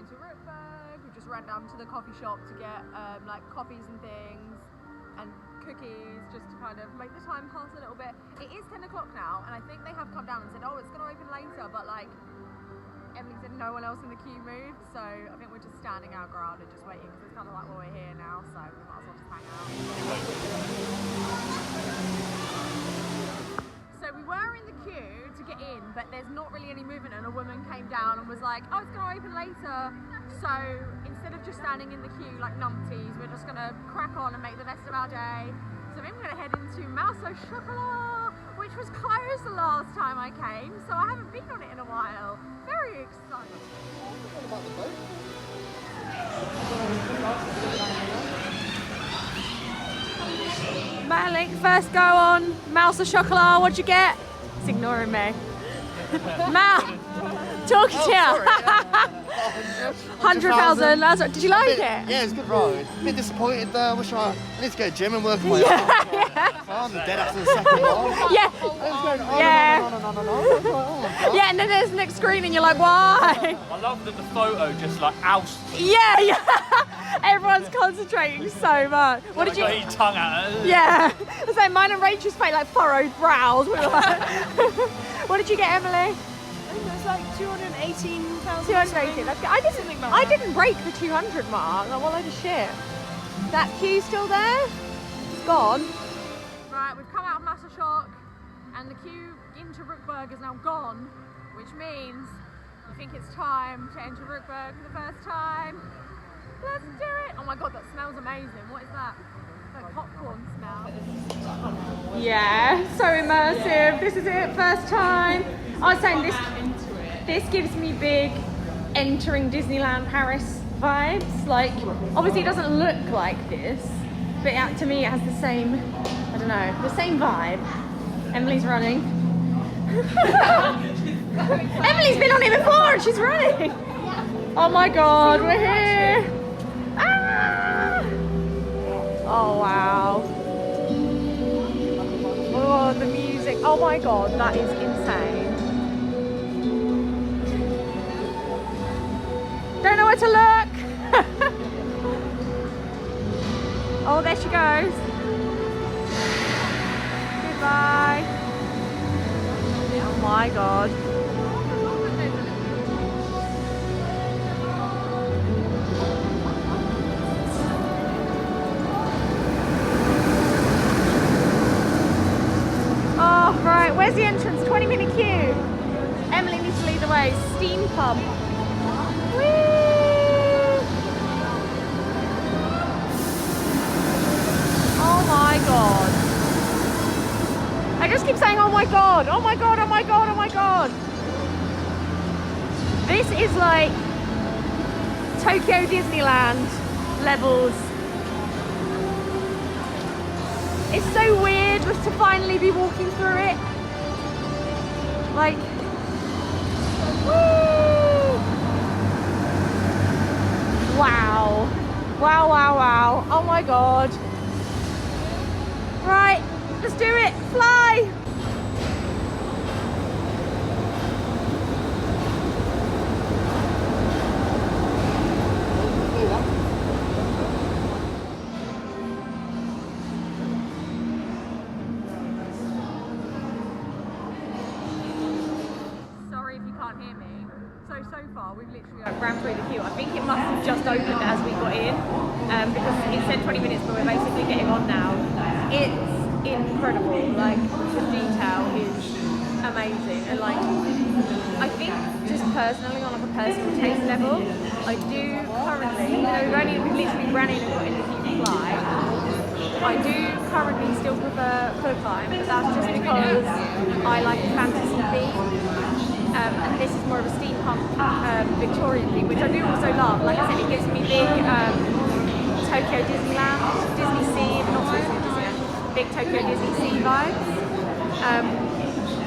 to Rookburgh. We just ran down to the coffee shop to get like coffees and things and cookies, just to kind of make the time pass a little bit. It is 10 o'clock now, and I think they have come down and said, oh, it's going to open later, but like Emily said no one else in the queue moved, so I think we're just standing our ground and just waiting, because it's kind of like, well, we're here now, so we might as well just hang out. So we were in the queue to get in, but there's not really any movement, and a woman came down and was like, oh, it's going to open later. So instead of just standing in the queue like numpties, we're just going to crack on and make the best of our day. So then we're going to head into Mouse au Chocolat, which was closed the last time I came, so I haven't been on it in a while. Very excited. What about the boat? Malik, first go on Mouse au Chocolat. What'd you get? It's ignoring me. Mal, talking to you. 100,000. That's right. Did you like it? Yeah, it's a good ride. A bit disappointed though. I need to go to gym and work my out. I'm dead after the second one. Yeah. No. Yeah, and then there's the next screen and you're like, why? I love that the photo just like ousts. Yeah. Everyone's concentrating so much. What did you? Got your tongue at her. Yeah. It's like mine and Rachel's face like furrowed brows. We were like, what did you get, Emily? I think it was like 218,000. 218. That's good. I didn't break the 200 mark. Like, what a load of shit. That queue still there? It's gone. Right, we've come out of Master Shock, and the queue into Rookburgh is now gone, which means I think it's time to enter Rookburgh for the first time. Let's do it! Oh my god, that smells amazing. What is that? Like popcorn smell. Yeah, so immersive. This is it, first time. I was saying this gives me big entering Disneyland Paris vibes. Like, obviously it doesn't look like this, but to me it has the same, I don't know, the same vibe. Emily's running. Emily's been on it before and she's running. Oh my god, we're here. Ah! Oh wow. Oh, the music. Oh my god, that is insane. Don't know where to look. Oh, there she goes. Goodbye. Oh my god. Oh, right, where's the entrance? 20-minute queue. Emily needs to lead the way. Steam pump. Oh my god. I just keep saying, oh my god, oh my god, oh my god, oh my god. This is like Tokyo Disneyland levels. It's so weird to finally be walking through it. Like, woo! Wow. Wow, wow, wow. Oh my god. Right, let's do it. Fly! Sorry if you can't hear me. So far we've literally ran through the queue. I think it must have just opened as we got in, because it said 20 minutes, but we're basically getting on now. It's incredible. Like, the detail is amazing, and like, I think just personally, on like a personal taste level, I do currently, you know, we've literally ran in and got in the queue to fly. I do currently still prefer Cupcakes, but that's just because I like the fantasy theme. And this is more of a steampunk Victorian theme, which I do also love. Like I said, it gives me big Tokyo Disneyland, Disney Sea, not Tokyo Disneyland, big Tokyo Disney Sea vibes.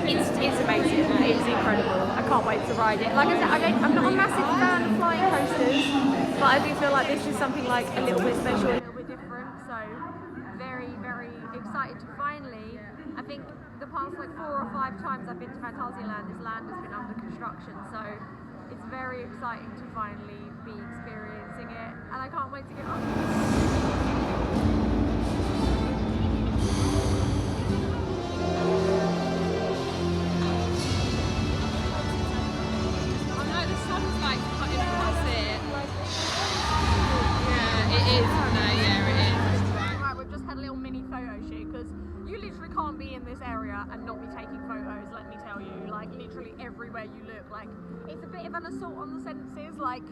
It's amazing. It's incredible. I can't wait to ride it. Like I said, I'm not a massive fan of flying coasters, but I do feel like this is something like a little bit special, a little bit different. So very, very excited to finally. I think the past like 4 or 5 times I've been to Phantasialand, this land has been under construction, so it's very exciting to finally to be experiencing it, and I can't wait to get on. Can't be in this area and not be taking photos, let me tell you. Like literally everywhere you look, like it's a bit of an assault on the senses. Like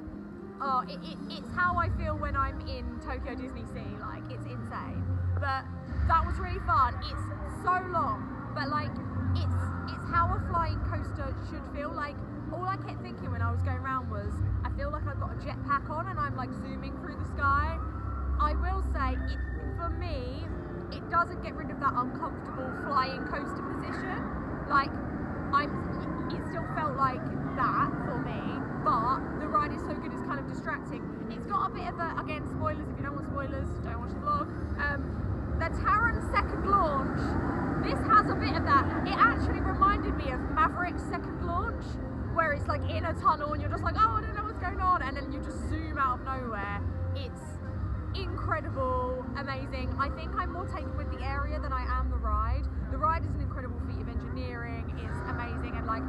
it's how I feel when I'm in Tokyo Disney Sea. Like it's insane, but that was really fun. It's so long, but like it's how a flying coaster should feel. Like all I kept thinking when I was going around was I feel like I've got a jetpack on and I'm like zooming through the sky. I will say for me, it doesn't get rid of that uncomfortable flying coaster position. Like, it still felt like that for me, but the ride is so good it's kind of distracting. It's got a bit of a, again, spoilers, if you don't want spoilers, don't watch the vlog. The Taron second launch, this has a bit of that. It actually reminded me of Maverick's second launch, where it's like in a tunnel and you're just like, oh, I don't know what's going on, and then you just zoom out of nowhere. It's incredible, amazing. I think I'm more taken with the area than I am the ride. The ride is an incredible feat of engineering, it's amazing, and like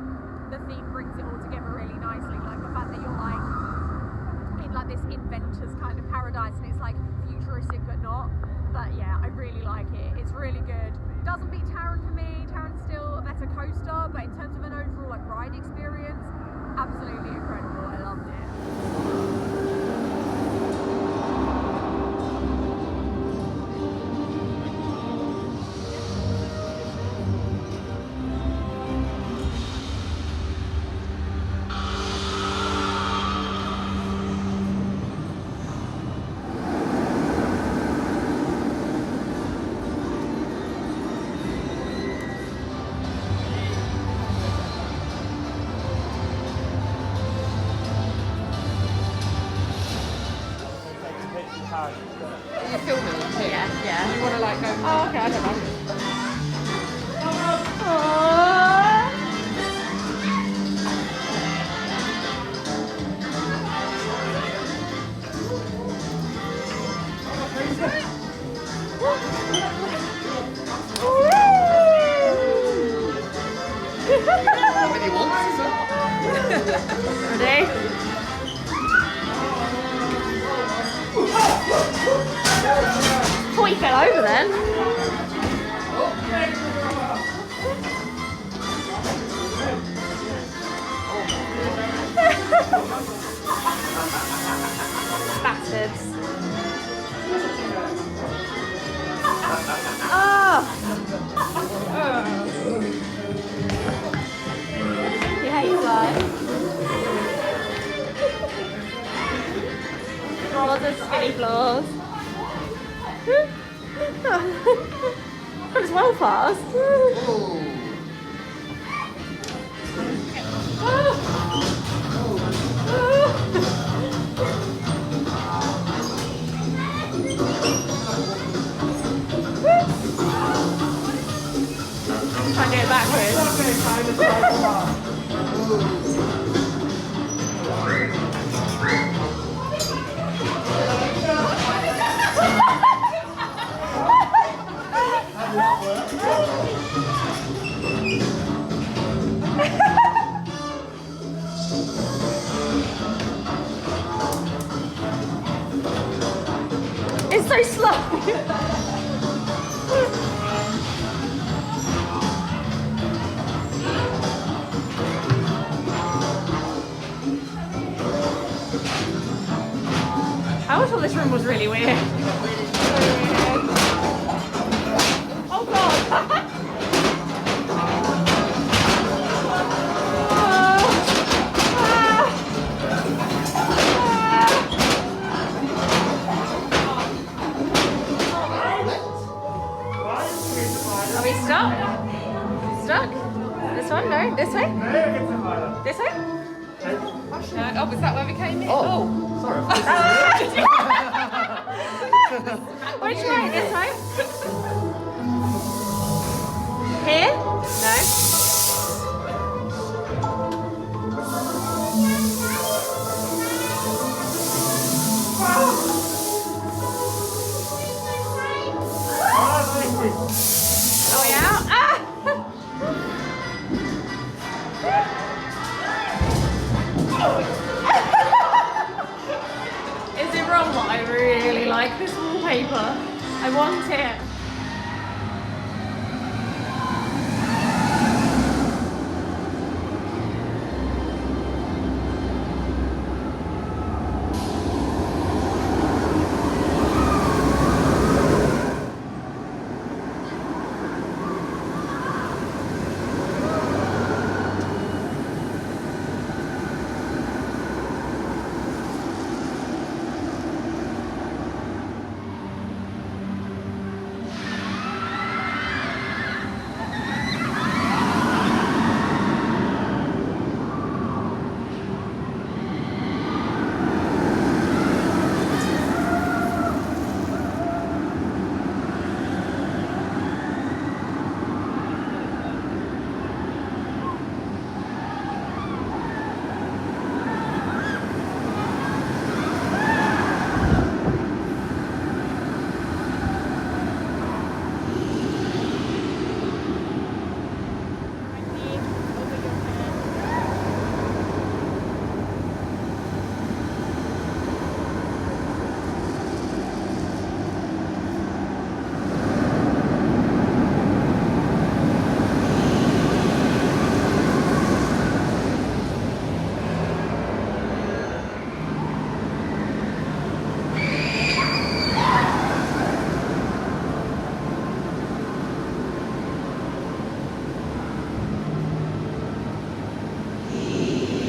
the theme brings it all together really nicely. Like the fact that you're like in like this inventor's kind of paradise and it's like futuristic but not. But yeah, I really like it. It's really good. Doesn't beat Taron for me. Taron's still a better coaster, but in terms of an overall like ride experience, absolutely incredible. I loved it. Are you filming? Yeah, yeah. You want to like go? Oh, okay, I don't know. How many wants, is that? Ready? Thought he fell over then. Bastards. Oh! You hate flies. Floors are skinny floors. That was well fast. Try and do it backwards. It's so slow. I always thought this room was really weird. Oh god! Are we stuck? Stuck? This one? No? This way? This way? Oh, was that where we came in? Oh, sorry. Which way? This way? Here? No? this wallpaper. I want it.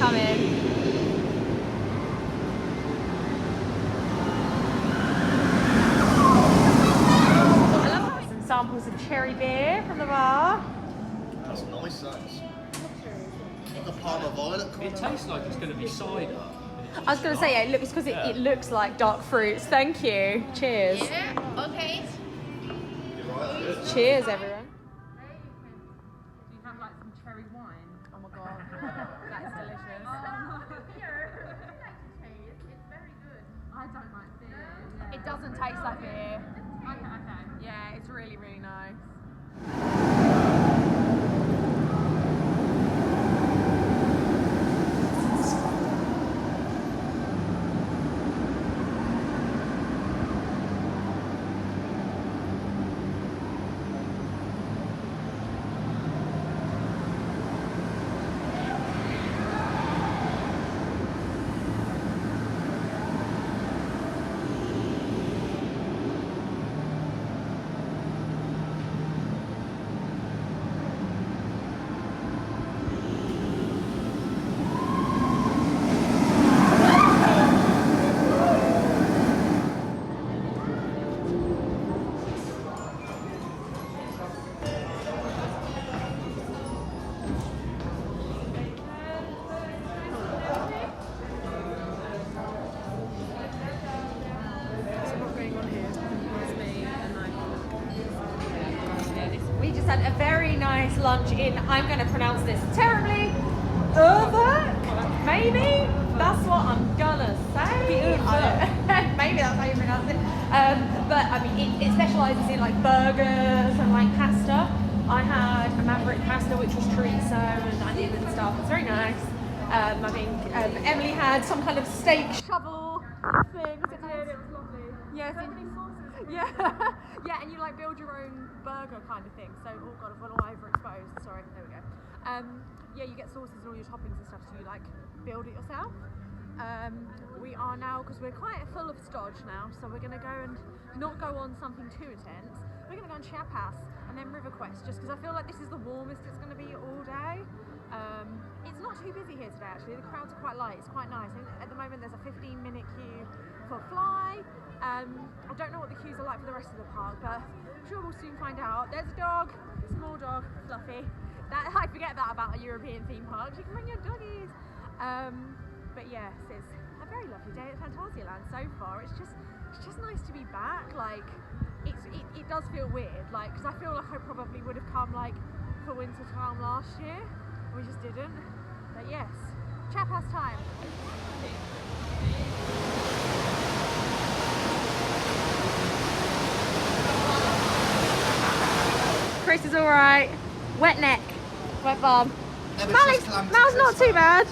Come in. I love some samples of cherry beer from the bar. That's nice, that's. Like a Parma Violet colour. It tastes like it's going to be cider. I was going to say, yeah, it looks because it looks like dark fruits. Thank you. Cheers. Yeah, okay. Cheers, everyone. Do you have like some cherry wine? Oh my god, that's delicious. It's very good. I don't like beer. It doesn't taste like beer. Okay. Yeah, it's really, really nice. We just had a very nice lunch in, I'm going to pronounce this terribly, Rookburgh, maybe? That's what I'm going to say. Maybe that's how you pronounce it. But I mean, it specialises in like burgers and like pasta. I had a Maverick pasta which was chorizo and onion and stuff. It's very nice. I think Emily had some kind of steak shovel thing. Was it nice? It was lovely. Yes. Yeah, yeah, and you like build your own burger kind of thing. So, oh god, I've gone all overexposed. Sorry, there we go. Yeah, you get sauces and all your toppings and stuff, so you like build it yourself. We are now, because we're quite full of stodge now, so we're going to go and not go on something too intense. We're going to go on Chiapas and then River Quest, just because I feel like this is the warmest it's going to be all day. It's not too busy here today actually, the crowds are quite light, it's quite nice. At the moment there's a 15-minute queue for F.L.Y. I don't know what the queues are like for the rest of the park, but I'm sure we'll soon find out. There's a dog, small dog, Fluffy. I forget that about a European theme park, you can bring your doggies. But yes, it's a very lovely day at Phantasialand so far. It's just nice to be back. Like, it does feel weird, like, because I feel like I probably would have come like for winter time last year. We just didn't. But yes, Chiapas time. Chris is alright. Wet neck. Wet bum. Mal's not too bad.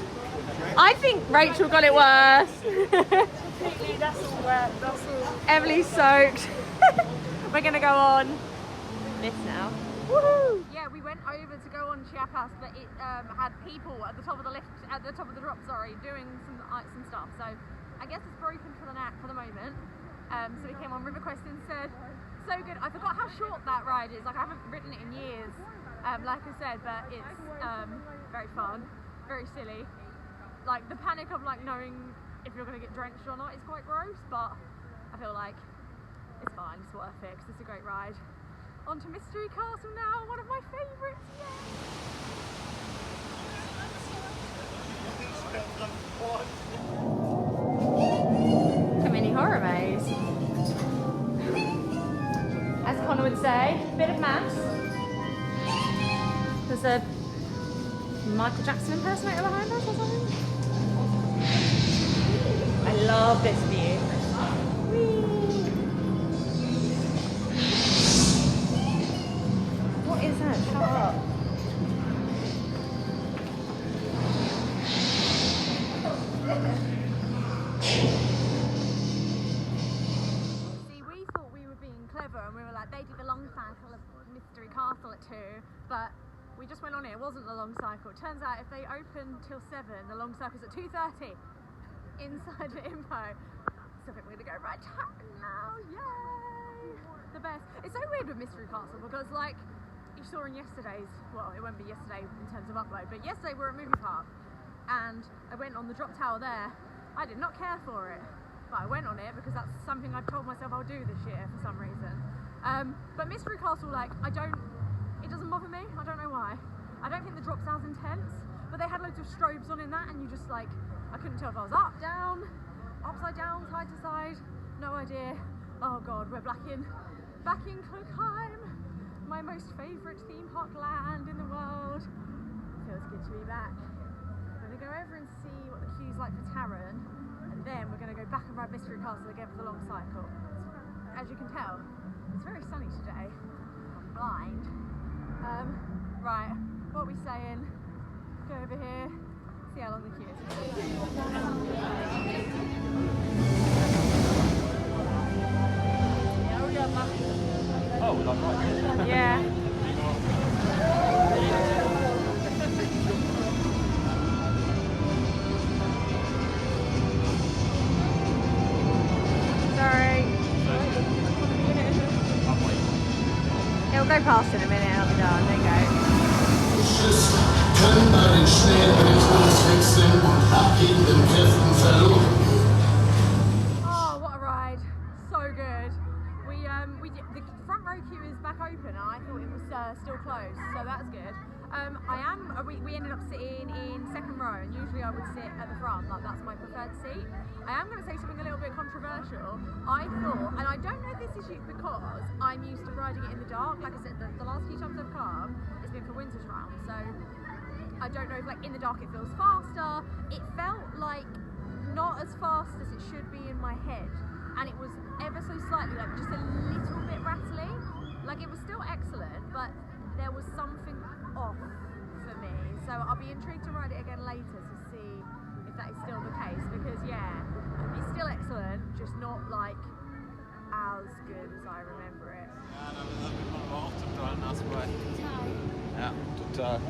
I think Rachel got it worse. Completely, that's all wet. That's all. Emily's soaked. We're gonna go on this now. Woohoo! Yeah, we went over to go on Chiapas, but it had people at the top of the lift, at the top of the drop, sorry, doing some stuff. So I guess it's broken for the moment. So we came on River Quest instead. So good. I forgot how short that ride is. Like I haven't ridden it in years, like I said, but it's very fun, very silly. Like the panic of like knowing if you're gonna get drenched or not is quite gross, but I feel like it's fine. It's worth it because it's a great ride. On to Mystery Castle now, one of my favourites. A mini horror maze. As Connor would say, bit of maths. There's a Michael Jackson impersonator behind us or something. I love this view. What is that? Shut up. See, we thought we were being clever and we were like, they did the long cycle of Mystery Castle at 2, but we just went on it. It wasn't the long cycle. It turns out if they open till 7, the long cycle's at 2:30 inside the Impo. So I think we're gonna go right Taron now. Yay! The best. It's so weird with Mystery Castle because like you saw in yesterday's, well, it won't be yesterday in terms of upload, but yesterday we were at Movie Park and I went on the drop tower there. I did not care for it, but I went on it because that's something I've told myself I'll do this year for some reason. But Mystery Castle, like, it doesn't bother me. I don't know why. I don't think the drop sounds intense, but they had loads of strobes on in that and you just like, I couldn't tell if I was up, down, upside down, side to side, no idea. Oh God, we're back in Cupcakes, my most favourite theme park land in the world. Feels good to be back. We're gonna go over and see what the queue's like for Taron, and then we're gonna go back and ride Mystery Castle again for the long cycle. As you can tell, it's very sunny today. I'm blind. Right, what are we saying? Go over here, see how long the queue is. Oh, like right. Yeah. Sorry. It'll go past in a minute, it'll be done. There you go. Können bei den schnellen Wechseln und abgebenden Kräften verloren gehen. Oh, what a ride. So good. The front row queue is back open and I thought it was still closed, so that's good. We ended up sitting in second row and usually I would sit at the front, like that's my preferred seat. I am going to say something a little bit controversial. I thought, and I don't know if this is because I'm used to riding it in the dark, like I said, the last few times I've come, it's been for Winter's Round, so I don't know if like in the dark it feels faster. It felt like not as fast as it should be in my head, and it was ever so slightly like just a little bit rattly. Like it was still excellent, but there was something off for me. So I'll be intrigued to ride it again later to see if that is still the case, because yeah, it's still excellent, just not like as good as I remember it. Ja, da wird man aber auch total nass bei. Ja, total.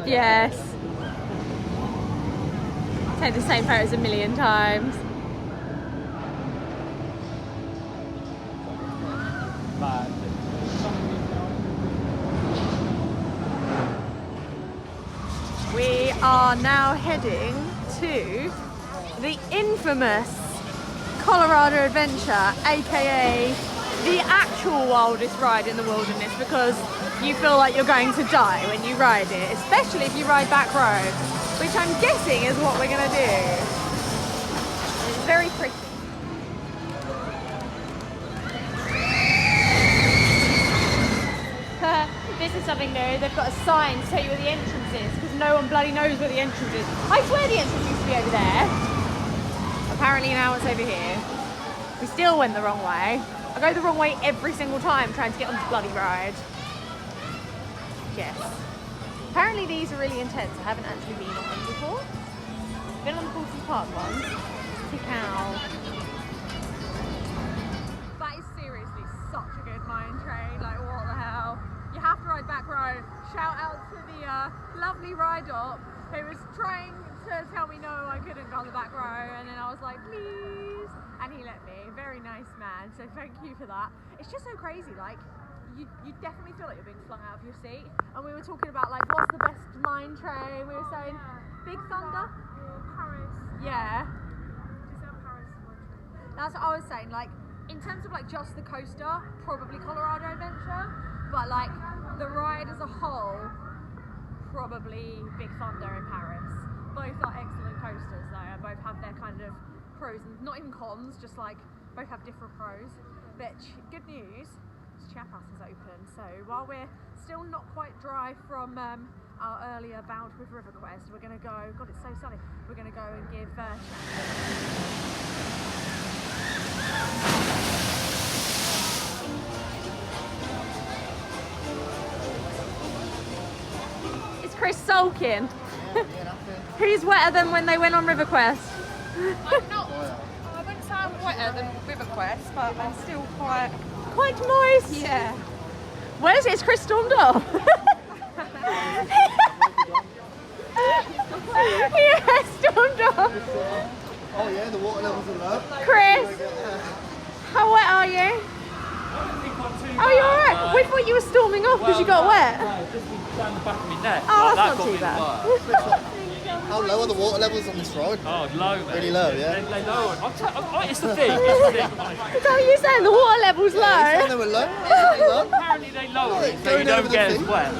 Yes. Take the same photos a million times. We are now heading to the infamous Colorado Adventure, aka the actual wildest ride in the wilderness, because you feel like you're going to die when you ride it, especially if you ride back row, which I'm guessing is what we're going to do. It's very pretty. This is something new. They've got a sign to tell you where the entrance is, because no one bloody knows where the entrance is. I swear the entrance used to be over there. Apparently now it's over here. We still went the wrong way. I go the wrong way every single time trying to get on this bloody ride. Yes. Apparently these are really intense. I haven't actually been on them before. Been on the Fulton Park ones. Sick cow. That is seriously such a good mine train. Like, what the hell? You have to ride back row. Shout out to the lovely ride op who was trying to tell me no, I couldn't go on the back row, and then I was like, please, and he let me. Very nice man, so thank you for that. It's just so crazy, like, you definitely feel like you're being flung out of your seat. And we were talking about, like, what's the best mine train? We were saying Big Thunder? Paris. Yeah. Is that Paris mine train? That's what I was saying, like, in terms of, like, just the coaster, probably Colorado Adventure, but, like, the ride as a whole, probably Big Thunder in Paris. Both are excellent coasters though, and both have their kind of pros and not even cons, just like both have different pros. But good news, Chiapas is open, so while we're still not quite dry from our earlier bout with RiverQuest, we're going to go, God it's so sunny, we're going to go and give Is Chris sulking? Yeah, that's it. Who's wetter than when they went on RiverQuest? I'm not. I wouldn't say I'm wetter than RiverQuest, but I'm still quite. Quite moist. Yeah. Where's it? Is Chris stormed off? Yeah, stormed off. Oh yeah, the water levels are low. Chris, how wet are you? Oh, you're alright. We thought you were storming off because you got wet. Just down the back of my neck. Oh, Like, that's not that got too me bad. worse. How low are the water levels on this ride? Oh, low, man. Really low, yeah? They lower. It's the thing. It's the thing. Is that what you're saying? The water level's You low? saying they were low? Low? Apparently they lower it so Going you don't over the get as thing. wet.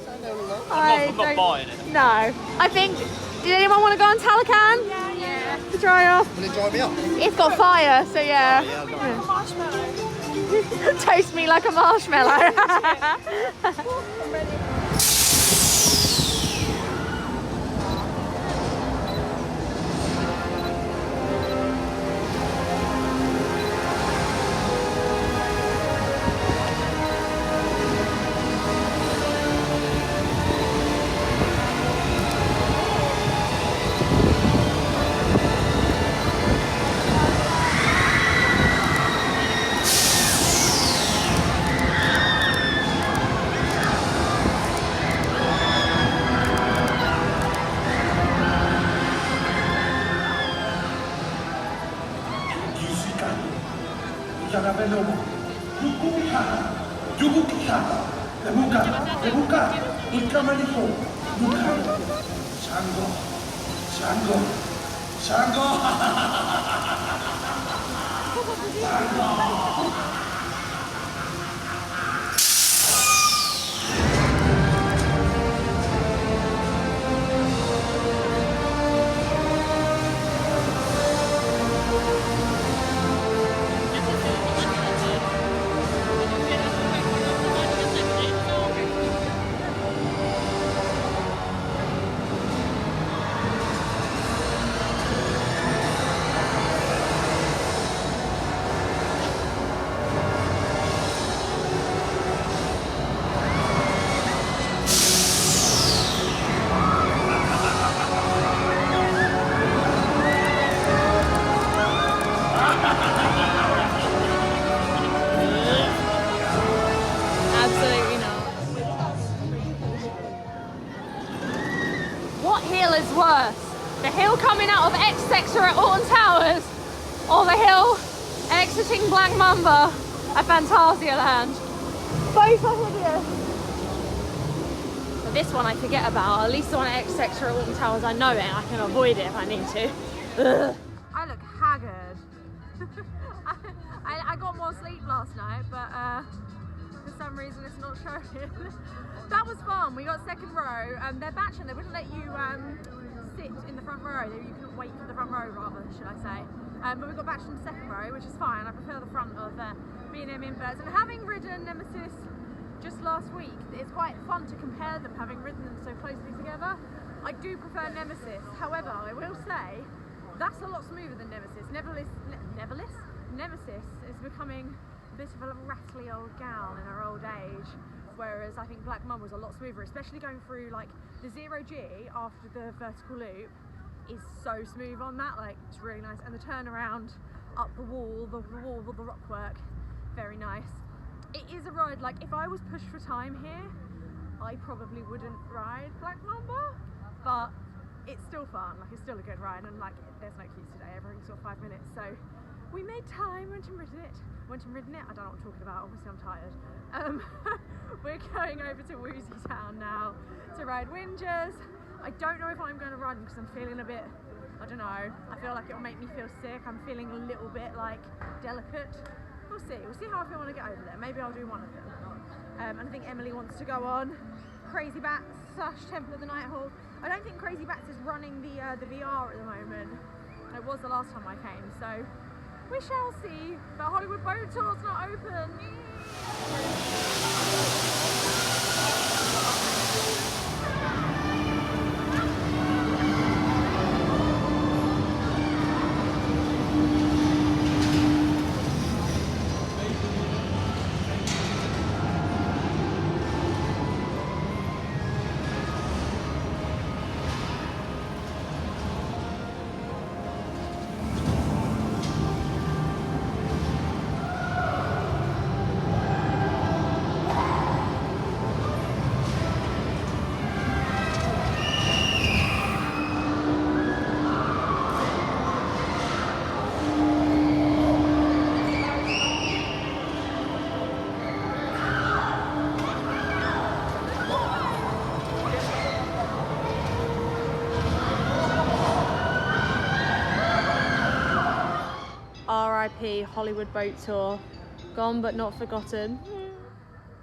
Saying they were low? I'm not buying it. No. I think, did anyone want to go on Talacan? Yeah. To dry off? Will it dry me up? It's got fire, so yeah. Yeah, I'll go. Marshmallow. Toast me like a marshmallow. Absolutely not. What hill is worse? The hill coming out of X sector at Alton Towers, or the hill exiting Black Mamba at Phantasialand? Both are hideous. But this one I forget about. At least the one at X sector at Alton Towers, I know it. I can avoid it if I need to. Ugh. I look haggard. I got more sleep last night, but for some reason it's not showing. That was fun. We got second row. They're batching. They wouldn't let you sit in the front row. You couldn't wait for the front row, rather, should I say. But we got batched in the second row, which is fine. I prefer the front of B&M inverts. And having ridden Nemesis just last week, it's quite fun to compare them, having ridden them so closely together. I do prefer Nemesis. However, I will say, That's a lot smoother than Nemesis. Nemesis is becoming a bit of a rattly old gal in her old age, whereas I think Black Mum was a lot smoother, especially going through like the 0G after the vertical loop is so smooth on that, like it's really nice, and the turnaround up the wall, the rockwork, very nice. It is a ride, like if I was pushed for time here, I probably wouldn't ride Black Mamba, but it's still fun, like it's still a good ride, and like there's no queues today, everything's sort of 5 minutes, so we made time, went and ridden it, I don't know what I'm talking about, obviously I'm tired. We're going over to Woozy Town now to ride Whingers. I don't know if I'm going to run because I'm feeling a bit, I don't know, I feel like it'll make me feel sick, I'm feeling a little bit like delicate. We'll see how I feel when I get over there, maybe I'll do one of them. And I think Emily wants to go on Crazy Bats / Temple of the Night Hall. I don't think Crazy Bats is running the VR at the moment. It was the last time I came, so we shall see. But Hollywood Boat Tour's not open. RIP Hollywood Boat Tour, gone but not forgotten.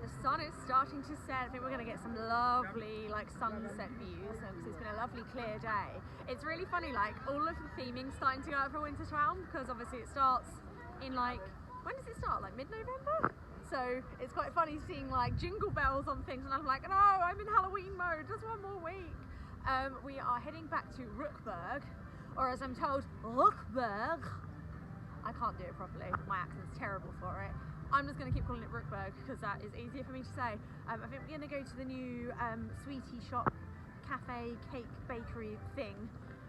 The sun is starting to set. I think we're going to get some lovely like sunset views because it's been a lovely clear day. It's really funny, like all of the theming's starting to go out for Winter Town because obviously it starts in like, when does it start? Like mid-November? So it's quite funny seeing like jingle bells on things and I'm like, no, I'm in Halloween mode, just one more week. We are heading back to Rookburgh, or as I'm told, Rookburgh. I can't do it properly, my accent's terrible for it. I'm just going to keep calling it Rookburgh because that is easier for me to say. I think we're going to go to the new sweetie shop, cafe, cake, bakery thing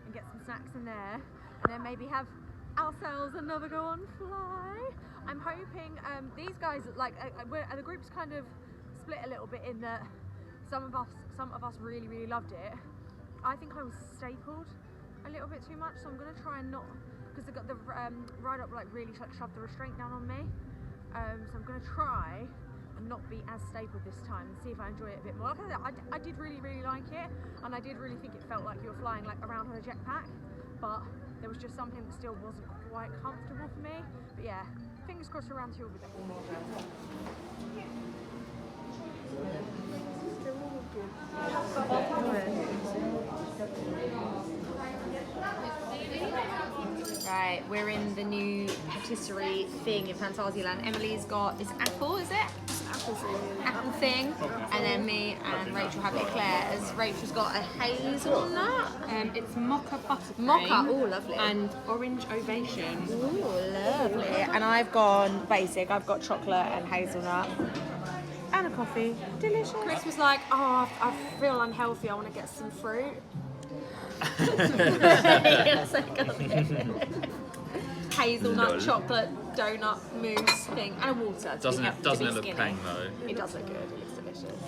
and get some snacks in there, and then maybe have ourselves another go on Fly. I'm hoping these guys, like the group's kind of split a little bit in that some of us really loved it. I think I was stapled a little bit too much, so I'm going to try and not, because they got the ride up like really shoved the restraint down on me. So I'm going to try and not be as stapled this time and see if I enjoy it a bit more. Like I did really like it, and I did really think it felt like you were flying like around on a jetpack, but there was just something that still wasn't quite comfortable for me. But yeah, fingers crossed around here will be better. Right, we're in the new patisserie thing in Phantasialand. Emily's got, is it apple, is it? Apple thing. And then me and Rachel have eclairs. Rachel's got a hazelnut. It's mocha buttercream. Mocha, oh lovely. And orange ovation. Ooh, lovely. And I've gone basic. I've got chocolate and hazelnut. And a coffee. Delicious. Chris was like, oh, I feel unhealthy. I want to get some fruit. Hazelnut, chocolate, donut, mousse thing, and a water. Doesn't it look peng though? It does look good. It looks delicious.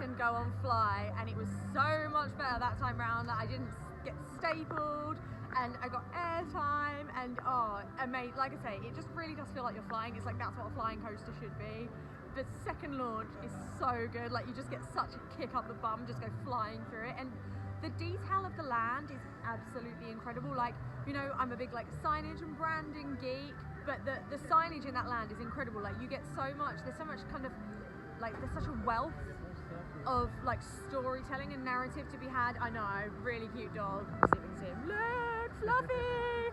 second go on F.L.Y, and it was so much better that time round that I didn't get stapled and I got airtime, and amazing. Like I say, it just really does feel like you're flying. It's like that's what a flying coaster should be. The second launch is so good, like you just get such a kick up the bum, just go flying through it, and the detail of the land is absolutely incredible. Like, you know, I'm a big like signage and branding geek, but the signage in that land is incredible. Like you get so much, there's so much kind of like, there's such a wealth of like storytelling and narrative to be had. I know, really cute dog. See if we can see him. Look, Fluffy!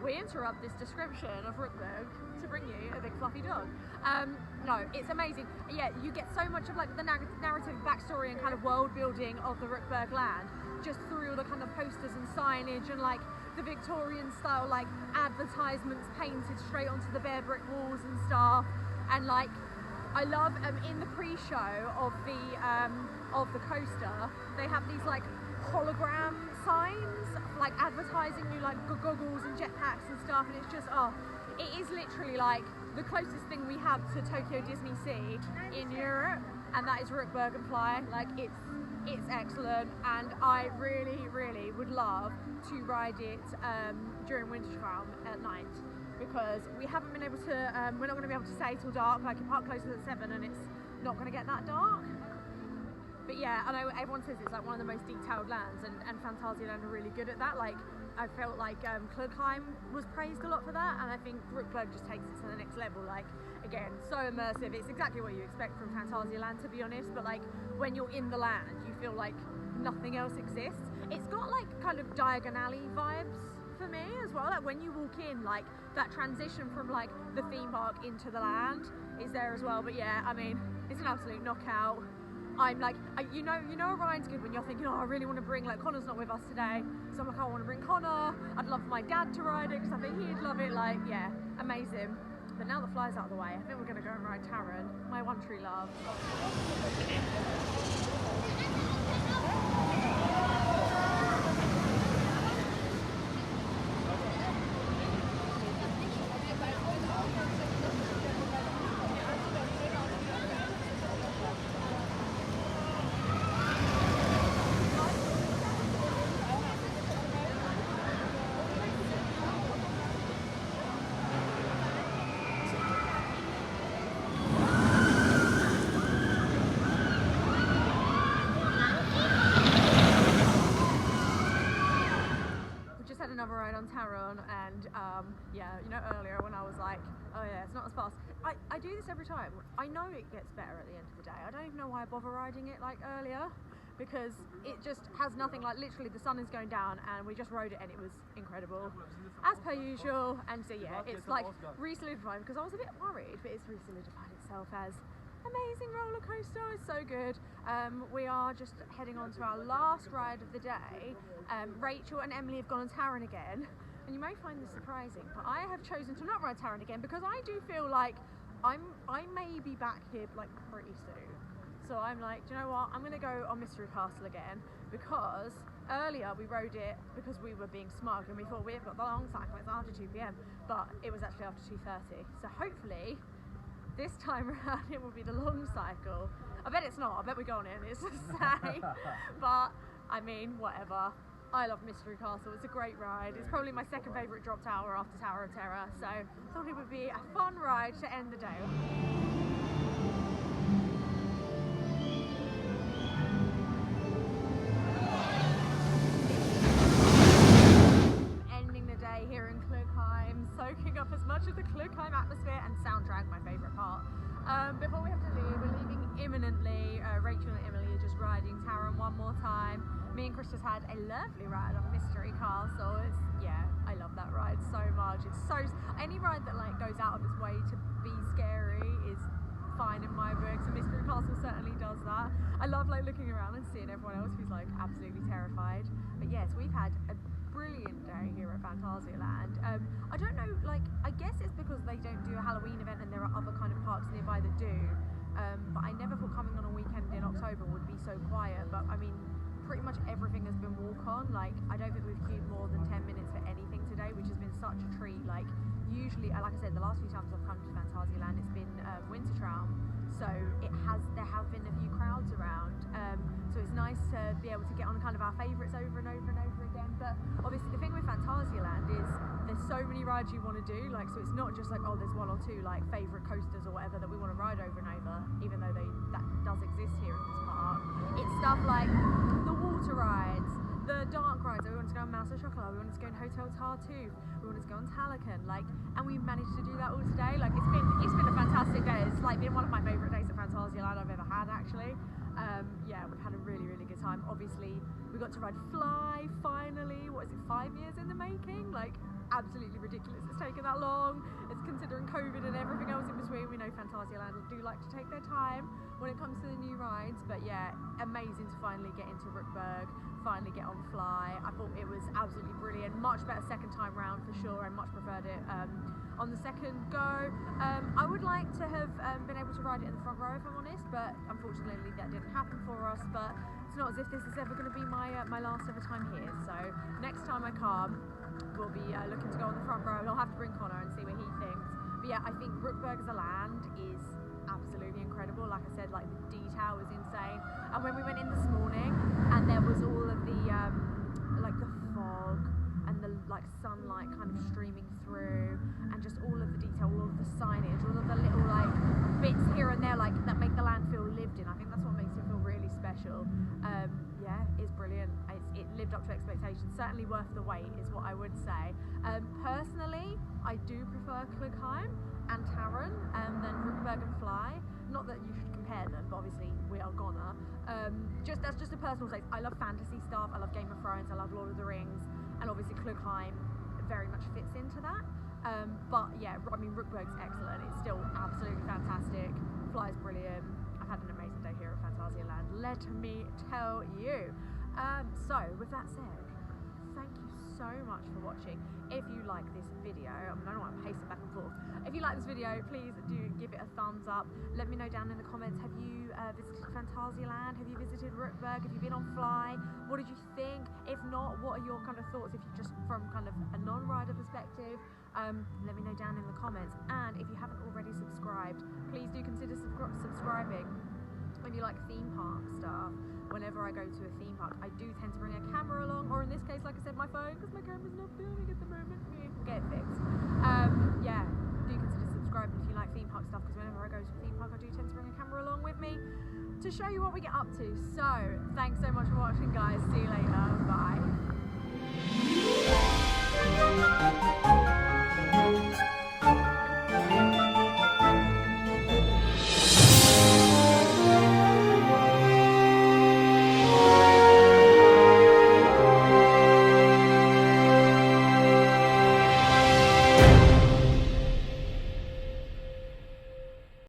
We interrupt this description of Rookburgh to bring you a big fluffy dog. No, it's amazing. Yeah, you get so much of like the narrative backstory and kind of world building of the Rookburgh land just through all the kind of posters and signage and like the Victorian style like advertisements painted straight onto the bare brick walls and stuff. And like, I love in the pre-show of the coaster, they have these like hologram signs like advertising you like goggles and jetpacks and stuff, and it's just it is literally like the closest thing we have to Tokyo Disney Sea in Europe, and that is Rookburgh and F.L.Y. Like it's excellent, and I really would love to ride it during Winter Crown at night, because we haven't been able to we're not going to be able to stay till dark. Like, your park closes at 7 and it's not going to get that dark. But yeah, I know everyone says it's like one of the most detailed lands, and Phantasialand are really good at that. Like, I felt like Cupcakes was praised a lot for that, and I think Rookburgh just takes it to the next level. Like, again, so immersive. It's exactly what you expect from Phantasialand, to be honest, but like when you're in the land, you feel like nothing else exists. It's got like kind of Diagon Alley vibes for me as well. Like when you walk in, like that transition from like the theme park into the land is there as well. But yeah, I mean, it's an absolute knockout. I'm like, you know a ride's good when you're thinking, oh, I really want to bring, like, Connor's not with us today, so I'm like, I want to bring Connor, I'd love for my dad to ride it because I think he'd love it. Like, yeah, amazing. But now the F.L.Y's out of the way, I think we're going to go and ride Taron, my one true love. Another ride on Taron, and yeah, you know, earlier when I was like, oh yeah, it's not as fast, I do this every time. I know it gets better at the end of the day. I don't even know why I bother riding it like earlier, because it just has nothing. Like, literally the sun is going down and we just rode it and it was incredible as per usual. And so yeah, it's like re-solidified, because I was a bit worried, but it's re-solidified itself as amazing roller coaster. It's so good. We are just heading on to our last ride of the day. Rachel and Emily have gone on Taron again, and you may find this surprising, but I have chosen to not ride Taron again because I do feel like I may be back here like pretty soon. So I'm like, do you know what? I'm gonna go on Mystery Castle again, because earlier we rode it because we were being smug and we thought we've got the long cycle, it's after 2 PM, but it was actually after 2:30. So hopefully this time around it will be the long cycle. I bet it's not. I bet we go on it and it's the same. But I mean, whatever. I love Mystery Castle. It's a great ride. It's probably my second favourite drop tower after Tower of Terror. So I thought it would be a fun ride to end the day. Ending the day here in Cupcakes, soaking up as much of the Cupcakes atmosphere and soundtrack, my favourite part. Before we have to leave, we're leaving imminently. Rachel and Emily are just riding Taron one more time. Me and Chris just had a lovely ride on Mystery Castle. Yeah, I love that ride so much. It's so, any ride that like goes out of its way to be scary is fine in my books, and Mystery Castle certainly does that. I love like looking around and seeing everyone else who's like absolutely terrified. But yes, we've had a brilliant day here at Phantasialand. I don't know, like, I guess it's because they don't do a Halloween event and there are other kind of parks nearby that do. But I never thought coming on a weekend in October would be so quiet. But I mean, pretty much everything has been walk on. Like, I don't think we've queued more than 10 minutes for anything today, which has been such a treat. Like, usually, like I said, the last few times I've come to Phantasialand, it's been Winter Traum, so there have been a few crowds around. nice to be able to get on kind of our favourites over and over and over again. But obviously the thing with Phantasialand is there's so many rides you want to do, like, so it's not just like, oh, there's one or two like favourite coasters or whatever that we want to ride over and over, even though that does exist here in this park. It's stuff like the water rides, the dark rides. We wanted to go on Mouse of Chocolat, we wanted to go in Hotel Tartuffe, we wanted to go on Talakan, like, and we managed to do that all today. Like, it's been a fantastic day. It's like been one of my favourite days at Phantasialand I've ever had, actually. Yeah, we've had a really, really good time. Obviously, we got to ride F.L.Y finally. What is it, 5 years in the making? Like, absolutely ridiculous it's taken that long. It's considering COVID and everything else in between. We know Phantasialand do like to take their time when it comes to the new rides, but yeah, amazing to finally get into Rookburgh, finally get on F.L.Y. I thought it was absolutely brilliant. Much better second time round for sure, and much preferred it on the second go. I would like to have been able to ride it in the front row if I'm honest, but unfortunately that didn't happen for us. But it's not as if this is ever going to be my last ever time here, so next time I come we'll be looking to go on the front row, and I'll have to bring Connor and see what he thinks. But yeah, I think Rookburgh as a land is absolutely incredible. Like I said, like the detail is insane. And when we went in this morning and there was all of the like the fog and the like sunlight kind of streaming through, and just all of the detail, all of the signage, all of the little like bits here and there like that make the land feel lived in. I think that's what makes it feel really special. Yeah, it's brilliant. It lived up to expectations. Certainly worth the wait is what I would say. Personally, I do prefer Cupcakes and Taron than Rookburgh and F.L.Y. Not that you should compare them, but obviously we are gonna. That's just a personal taste. I love fantasy stuff. I love Game of Thrones. I love Lord of the Rings, and obviously Cupcakes very much fits into that. But yeah, I mean Rookburgh's excellent. It's still absolutely fantastic. F.L.Y's brilliant. I've had an amazing day here at Phantasialand, let me tell you. So with that said, thank you so much for watching. If you like this video, I don't know why I'm pacing back and forth. If you like this video, please do give it a thumbs up. Let me know down in the comments, have you visited Phantasialand? Have you visited Rookburgh? Have you been on F.L.Y? What did you think? If not, what are your kind of thoughts, if you just from kind of a non-rider perspective? Let me know down in the comments. And if you haven't already subscribed, please do consider subscribing. When you like theme park stuff, whenever I go to a theme park, I do tend to bring a camera along, or in this case, like I said, my phone, because my camera's not filming at the moment. We'll get it fixed. Yeah, do consider subscribing if you like theme park stuff, because whenever I go to a theme park, I do tend to bring a camera along with me to show you what we get up to. So, thanks so much for watching, guys. See you later. Bye.